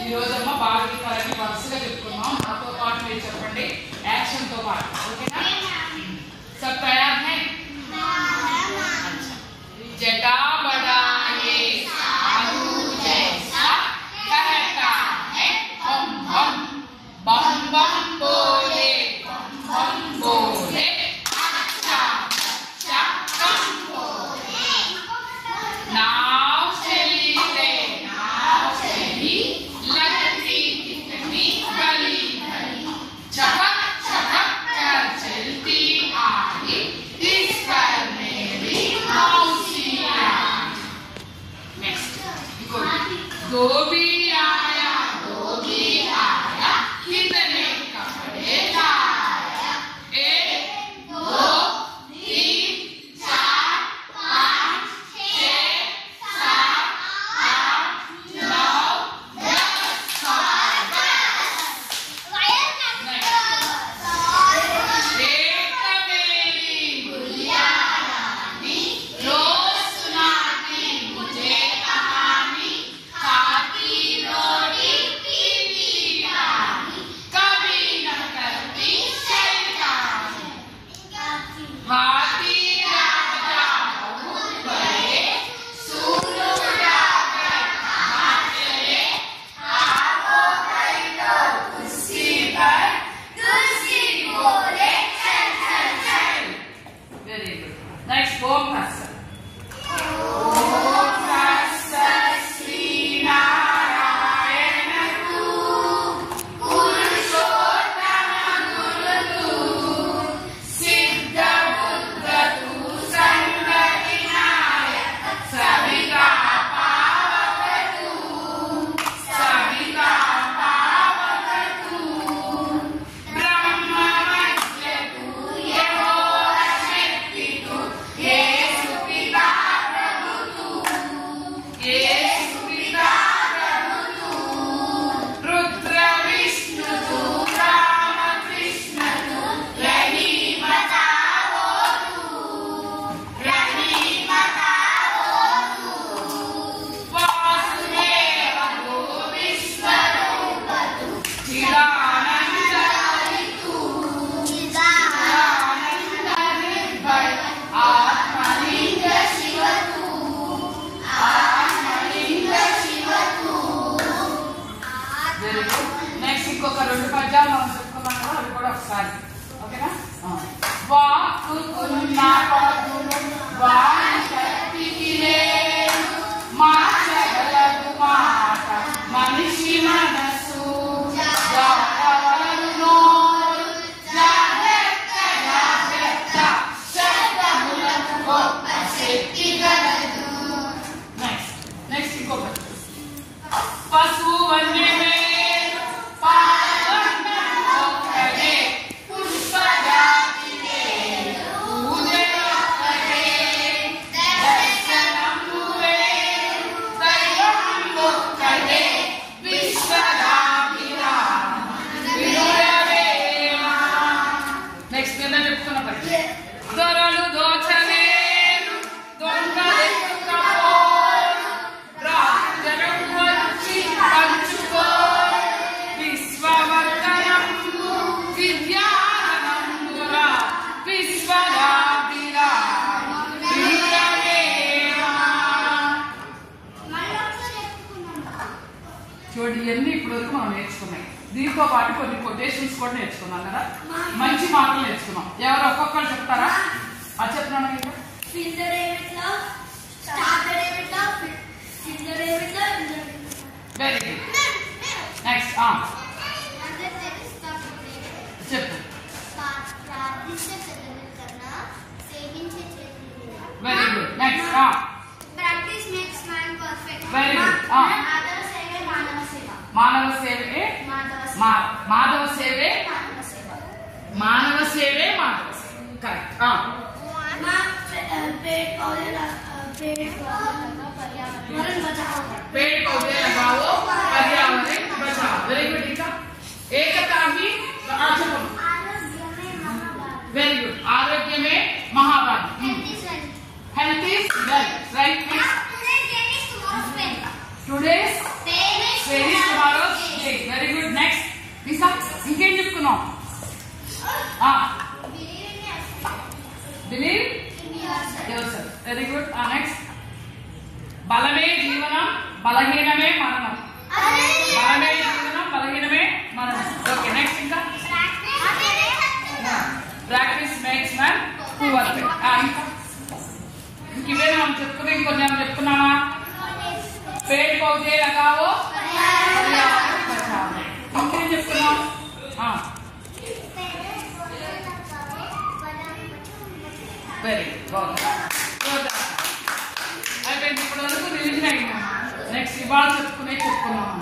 ఈ రోజమ్మ బాలగీతాలన్నీ వరుసగా చెప్పుకున్నాం. నాతో పాటు మీరు చెప్పండి, యాక్షన్ తో పాటు. ఓకేనా? सब तैयार हैं? अच्छा। जटा बड़ा ये साधु जैसा कहता है बम बम बम बम बोले बम बम बोले अच्छा अच्छा बम बोले नाव चली रे नाव चली लगती कितनी गली गली चपक चपक कर चलती आई इस पर मेरी मौसिया। नेक्स्ट धोबी आया कितने कपड़े लाया 1 2 3 4 5 6 7 8 9 నెక్స్ట్ ఇంకొక 2 పద్యాలు మనం చెప్పుకున్నాం కదా, అవి కూడా ఒకసారి. ఓకేనా? వాక్కున్న పదులు వాణి శక్తికి లేదు మార్చగలదు మాట మనిషి మనసు జాగ్రత్తలు నోరు జాగ్రత్త జాగ్రత్త శబ్దములకు గొప్ప శక్తి గలదు. నెక్స్ట్ ఇంకొకటి పశువు వన్య దొరలు దోచలేరు దొంగలెత్తుకపోరు రాజ్యం వచ్చి పంచుకోరు విశ్వవర్ధనంబు విద్యానంబురా విశ్వదాభిరామ చూడండి, ఇవన్నీ ఇప్పుడు వరకు మనం నేర్చుకున్నాయి. దీంతో పాటు కొన్ని కొటేషన్స్ కూడా నేర్చుకున్నాం కదా, మంచి మాటలు నేర్చుకున్నాం. ఎవరు ఒక్కొక్కరు చెప్తారా? అది చెప్తున్నాను. Very good. నెక్స్ట్ చెప్పు. Very good. Next practice makes man perfect. Very good. మానవ సేవే మాధవ సేవే మానవ సేవే మాధవ సేవ. కరెక్ట్. पेड़ पौधे लगाओ पर्यावरण बचाओ. Very good. ఇంకా एकता ही वेरी गुड. आरोग्यమే महाभाग्य. Health is wealth. Right. Today's pain is tomorrow's next బలమే జీవనం బలహీనమే మరణం. బలమే జీవనం బలహీనమే మరణం. ఓకే నెక్స్ట్ ఇంకా ప్రాక్టీస్ మేక్స్ మ్యాన్ పర్ఫెక్ట్. ఇంకేమైనా మనం చెప్పుకునే ఇంకొన్ని ఏమైనా చెప్పుకున్నామా? पेड़ पौधे लगाओ पर्यावरण बचाओ. ఇంకేం చెప్తున్నాం? Very good. అయిపోయింది. ఇప్పుడు వరకు రివిజన్ అయిందమ్మా. నెక్స్ట్ ఇవాళ చెప్పుకున్నాం.